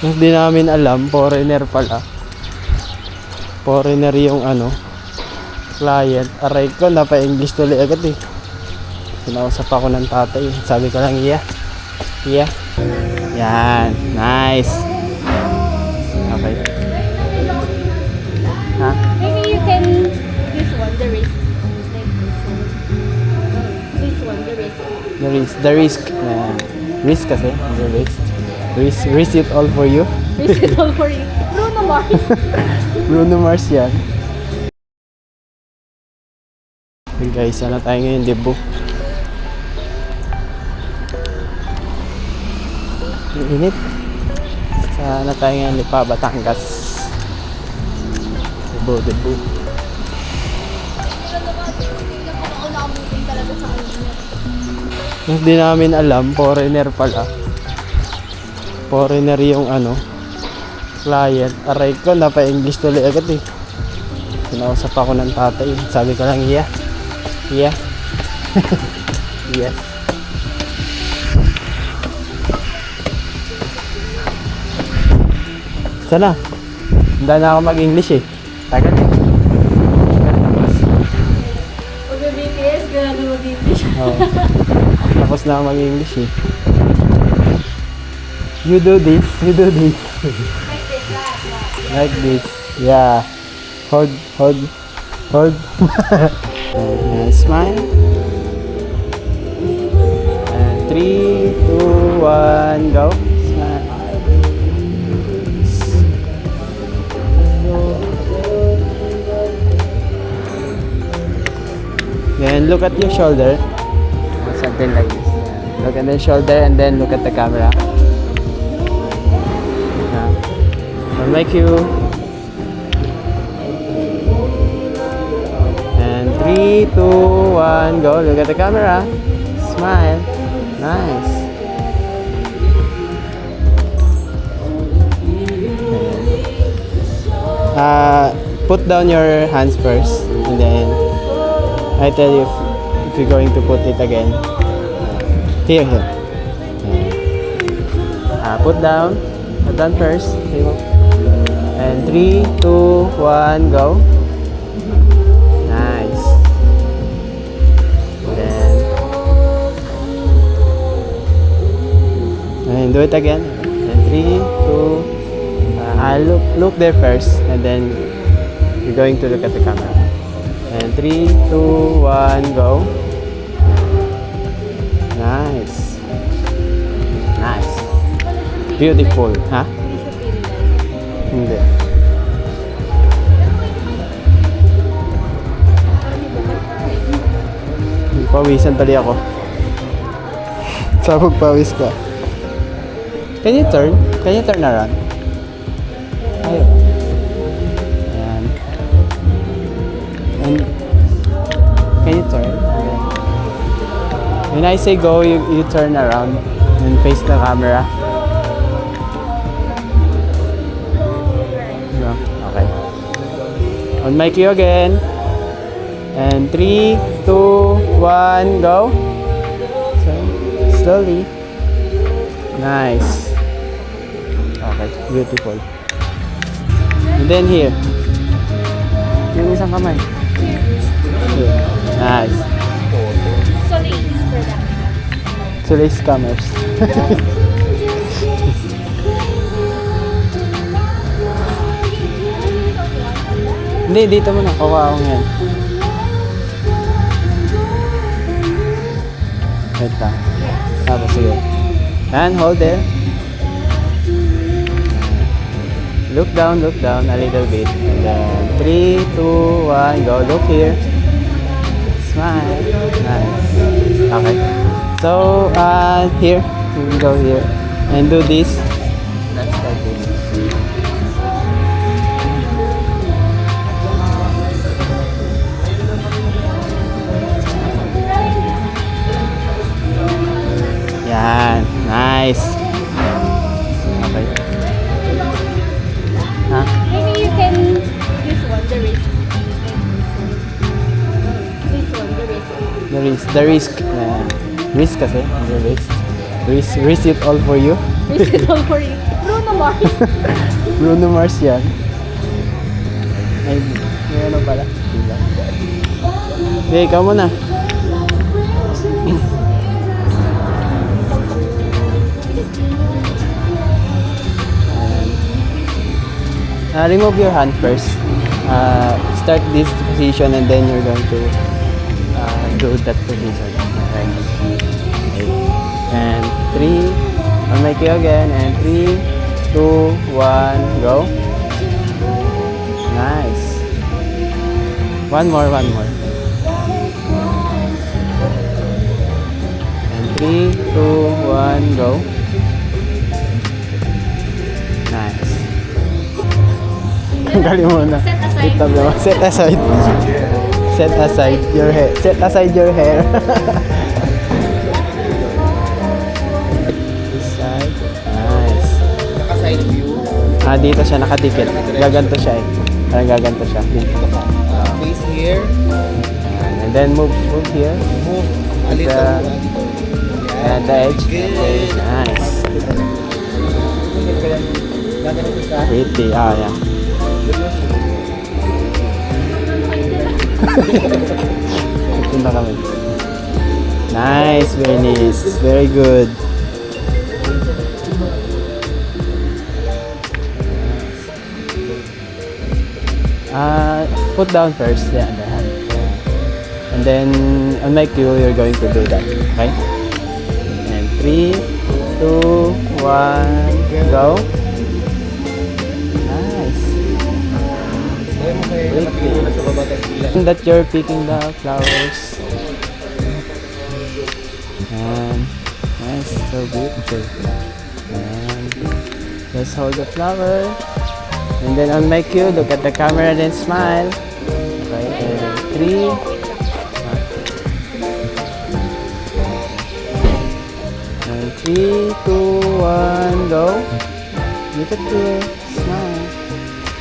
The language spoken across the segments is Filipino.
Hindi namin alam, foreigner pala. Foreigner yung client. Aray ko, napa-English tuloy agad eh. Kinausap ako ng tatay. Sabi ko lang, yeah. Yeah. Yan. Nice. Okay. Ha? Maybe you can this one, the risk. Like this one, the risk. The risk. Risk kasi. The risk. Risk it all for you. Risk it all for you. Bruno Mars. Bruno Mars yan. Okay guys, ano tayo ngayon, Cebu? Ang init. Sana tayo ngayon, Lipa, Batangas. Cebu. Hindi namin alam, foreigner pala. Foreigner yung client. Aray ko, napa-English tuloy agad eh. Kinausap ako ng tatay. Sabi ko lang, yeah. Yeah. Yes. Sana. Hindi na ako mag-English eh. Tagal eh. Mag-BTS, gano'n mag-English. Oo. Tapos na ako mag-English eh. You do this. Like this. Yeah. Hold. And smile. And 3, 2, 1, go. Smile. Then look at your shoulder. Something like this. Look at the shoulder and then look at the camera. I'll make you. And 3, 2, 1, go. Look at the camera. Smile. Nice. Put down your hands first, and then I tell you if you're going to put it again. Here. Put down first. And 3, 2, 1, go. Nice. And do it again. And 3, 2. I'll look there first, and then you're going to look at the camera. And 3, 2, 1, go. Nice. Beautiful, ha? Hindi. Pawisan tali ako. Sabog pawis ka. Can you turn around? Ayaw. Ayan. And can you turn? When I say go, you turn around and face the camera. No? Okay. On my cue again. And 3, 2, 1, go. So, slowly. Nice. Okay, beautiful. And then here. Yung isang kamay. Here. Nice. Solis for that. Today's commerce. Hindi, dito muna. Kuha akong yan. Wait lang. Tapos sige. And hold there. Look down a little bit. And then 3, 2, 1, go. Look here. Smile. Nice. Okay. So, here. We will go here. And do this. That's like this. Yan. Nice. Okay. Ha? Maybe you can this one, the risk. This one, the risk. The risk. Risk kasi. The risk. Risk it all for you. Risk it all for you. Bruno Mars. Bruno Mars yan. May ano pala. Diba? Okay, ikaw muna. Remove your hand first. Start this position and then you're going to do that position. Okay. Okay. And 3. I'll make you again. And 3, 2, 1, go. Nice. One more. And 3, 2, 1, go. Nice. Galing mo na. Set aside. Itabi mo. Set aside. Set aside your hair. Set aside your hair. This side. Nice. Naka-side view. Dito siya nakadikit. Gaganto siya eh. Parang gaganto siya. Face here. And then move here. Move a At little. at the edge. Okay. Nice. Pretty. Yeah. Ito na kami. Nice, Bernice. Very good. Put down first the other hand. And then on my cue, you're going to do that. Okay? And 3, 2, 1, go. Nice. And that you're picking the flowers. And nice, so beautiful. And just hold the flower. And then on my cue, look at the camera and then smile. Okay, and 3. And 3, 2, 1, go. Look at here, smile.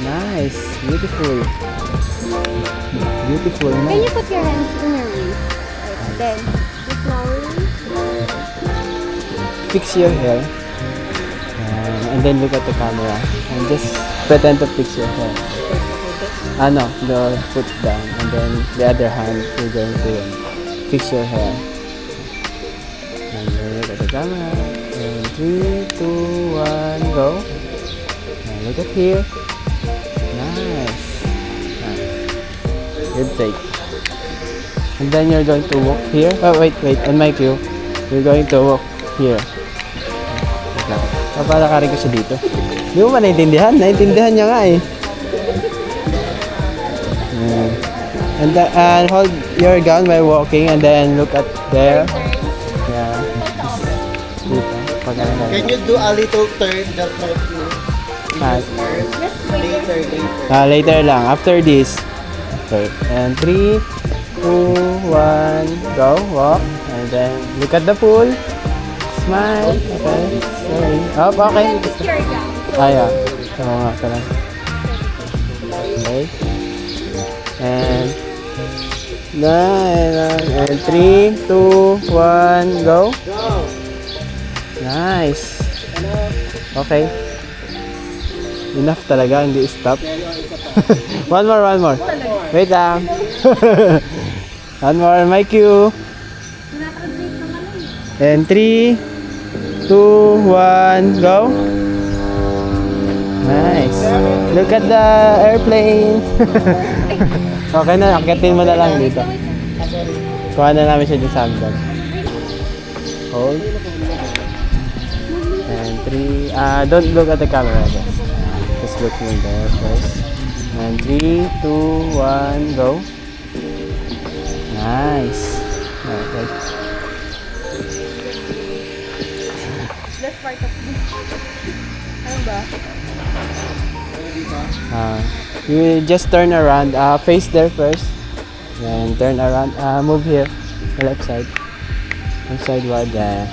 Nice, beautiful. Beautiful. Can Nice. you put your hands in your waist? Right. Then, the flowers. Fix your hair. And then look at the camera. And just pretend to fix your hair. No, the foot down. And then the other hand, you're going to fix your hair. And then look at the camera. And 3, 2, 1, go. And look at here. Nice. Good take. And then you're going to walk here. Oh, wait. On my cue, you're going to walk here. Wait lang. Papalakarin ko siya dito. Hindi mo ba naintindihan? Naintindihan niya nga eh. And hold your gun while walking and then look at there. Yeah. Dito. Pag ano na. Can you do a little turn just like you? Just wait. Later. Later lang. After this. Okay. And 3, 2, 1, go. Walk. And then look at the pool. Smile. Okay. Sorry. Oh, okay. Just your gown. Yeah. Oo nga pala. Okay. And 3, 2, 1, go. Nice. Okay. Enough talaga, hindi stop. one more. Wait lang. One more, my cue. And 3, 2, 1, go. Nice. Look at the airplane. Okay na, akitin mo na lang dito. Kuha na namin siya dyan sa hagdan. Hold. And 3, don't look at the camera, guys. Just look me there first. And 3, 2, 1, go. Nice. Okay. That's part of this. Ano ba? You just turn around, face there first, then turn around, move here, the left side, sideward there.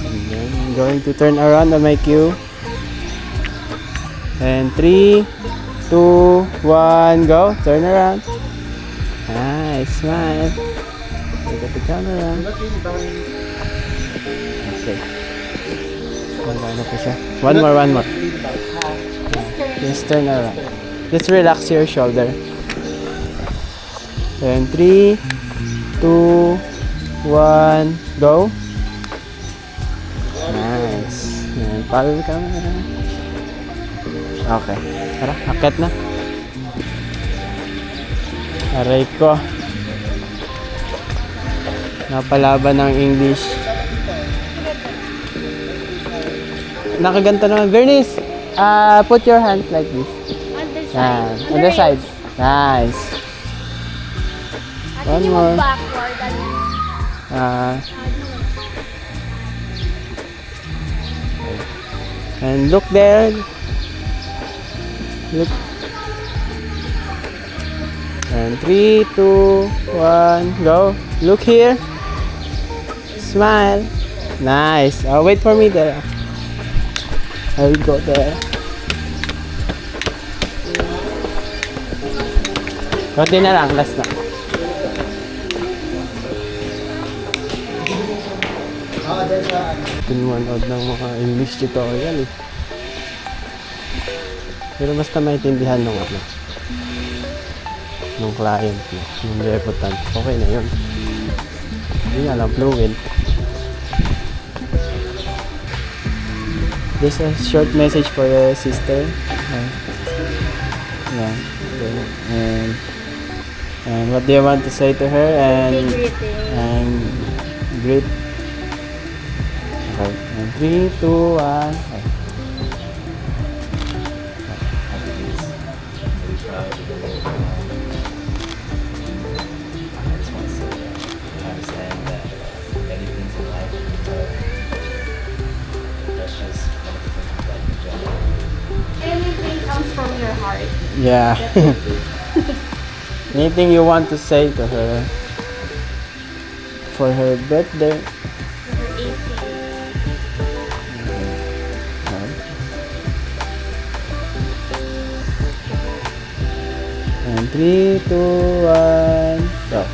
And then I'm going to turn around on my cue. And 3, 2, 1, go. Turn around. Nice, smile. Look at the camera. Okay. Ano pa siya? One more. Just turn around. Just relax your shoulder. Then 3, 2, 1, go. Nice. Yan, follow the camera. Okay. Tara, akit na. Aray ko. Napalaban ng English. Nakaganto naman. Bernice, put your hands like this. On the Yan. side. On the side. Nice. One One more. more. Backward. And look there. Look. And 3, 2, 1, go. Look here. Smile. Nice. Wait for me there. I will go there. Konti na lang, last na. Pinanood ng mga English tutorial eh. Pero basta maintindihan nung ano, nung client mo, nung debutant, okay na yun. Hindi nga lang fluent. Just a short message for your sister. Yeah. And what do you want to say to her? And greet. Okay. And 3, 2, 1. Okay. Anything comes from your heart. Yeah. Anything you want to say to her for her birthday? For 18. And 3, 2, 1, go.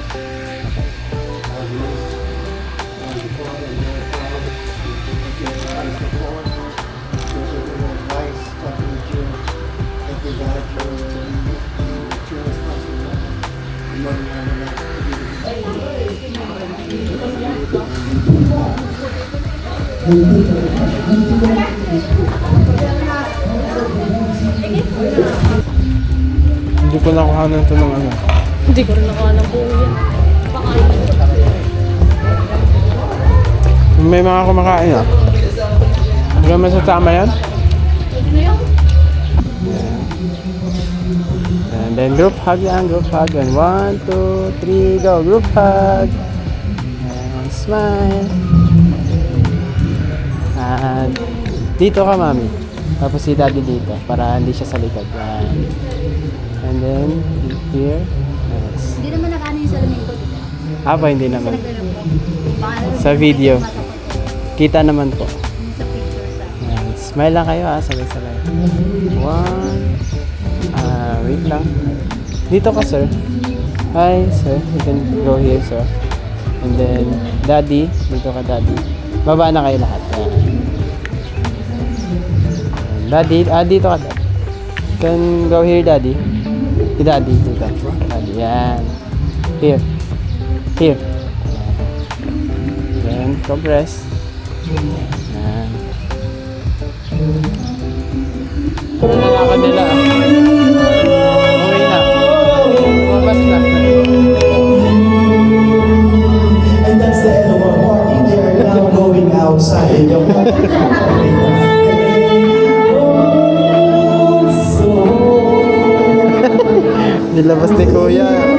Hindi ko nakuha ng ito ng ano. Hindi ko rin nakuha ng buo yan. May mga kumakain ah. Hindi naman sa tama yan. And then group hug yan, group hug. And 1, 2, 3, go. Group hug. And smile. And dito ka, mami. Tapos si daddy dito para hindi siya sa likod. Yan. And then here. Nice. Hindi naman nakaano yung salamin ko. Pa, hindi naman. Baka Sa video. Kita naman po. sa picture sa. Yan. Smile lang kayo ah, sabay-sabay. 1. Wait lang. Dito ka, sir. Hi, sir. You can go here, sir. And then, daddy. Dito ka, daddy. Baba na kayo lahat. Yan. And daddy. Dito ka, daddy. You can go here, daddy. Si daddy. Dito. Daddy. Yan. Here. Here. Then, compress. Yan. Ano na lang kanila ah. Okay na. Lumabas na. And that's the end of our party. They are now going outside. Nilabas ni Kuya.